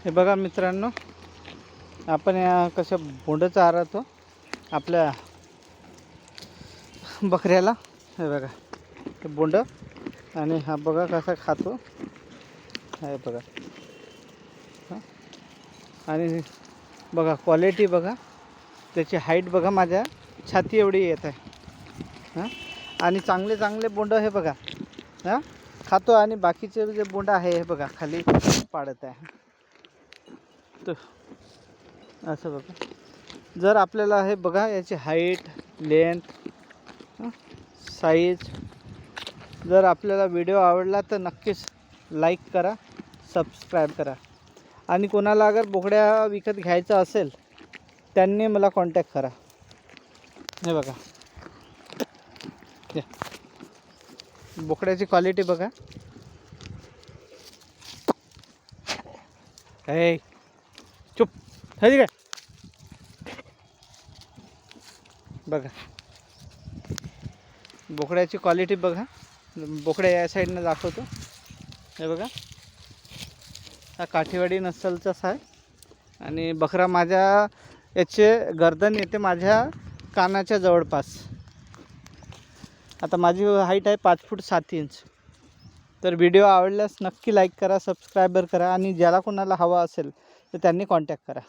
हे बघा मित्रांनो, आपण या कशा बोंड चारतो आपल्या बकऱ्याला. हे बघा ते बोंड, आणि हा बघा कसा खातो. हे बघा आणि बघा क्वालिटी बघा, त्याची हाईट बघा माझ्या छाती एवढी येत आहे. आणि चांगले चांगले बोंड हे बघा खातो, आणि बाकीचे जे बोंड आहे हे बघा खाली पाडत आहे. तर असं बघा, जर आपल्याला हे बघा याची हाईट, लेंथ, साईज जर आपल्याला व्हिडिओ आवडला तर नक्कीच लाईक करा, सबस्क्राईब करा. आणि कोणाला अगर बोकड्या विकत घ्यायचं असेल त्यांनी मला कॉन्टॅक्ट करा. हे बघा बोकड्याची क्वालिटी बघा. हे चुप है काय बघा, बोकड्याची क्वालिटी बघा. बोकड्या या साईडनं दाखवतो. हे बघा, हा काठीवाडी नस्लचाच आहे. आणि बकरा माझ्या याचे गर्दन येते माझ्या कानाच्या जवळपास. आता माझी हाईट आहे 5 फूट 7 इंच. तर व्हिडिओ आवडल्यास नक्की लाईक करा, सबस्क्राईबर करा, आणि ज्याला कोणाला हवा असेल तर त्यांनी कॉन्टॅक्ट करा.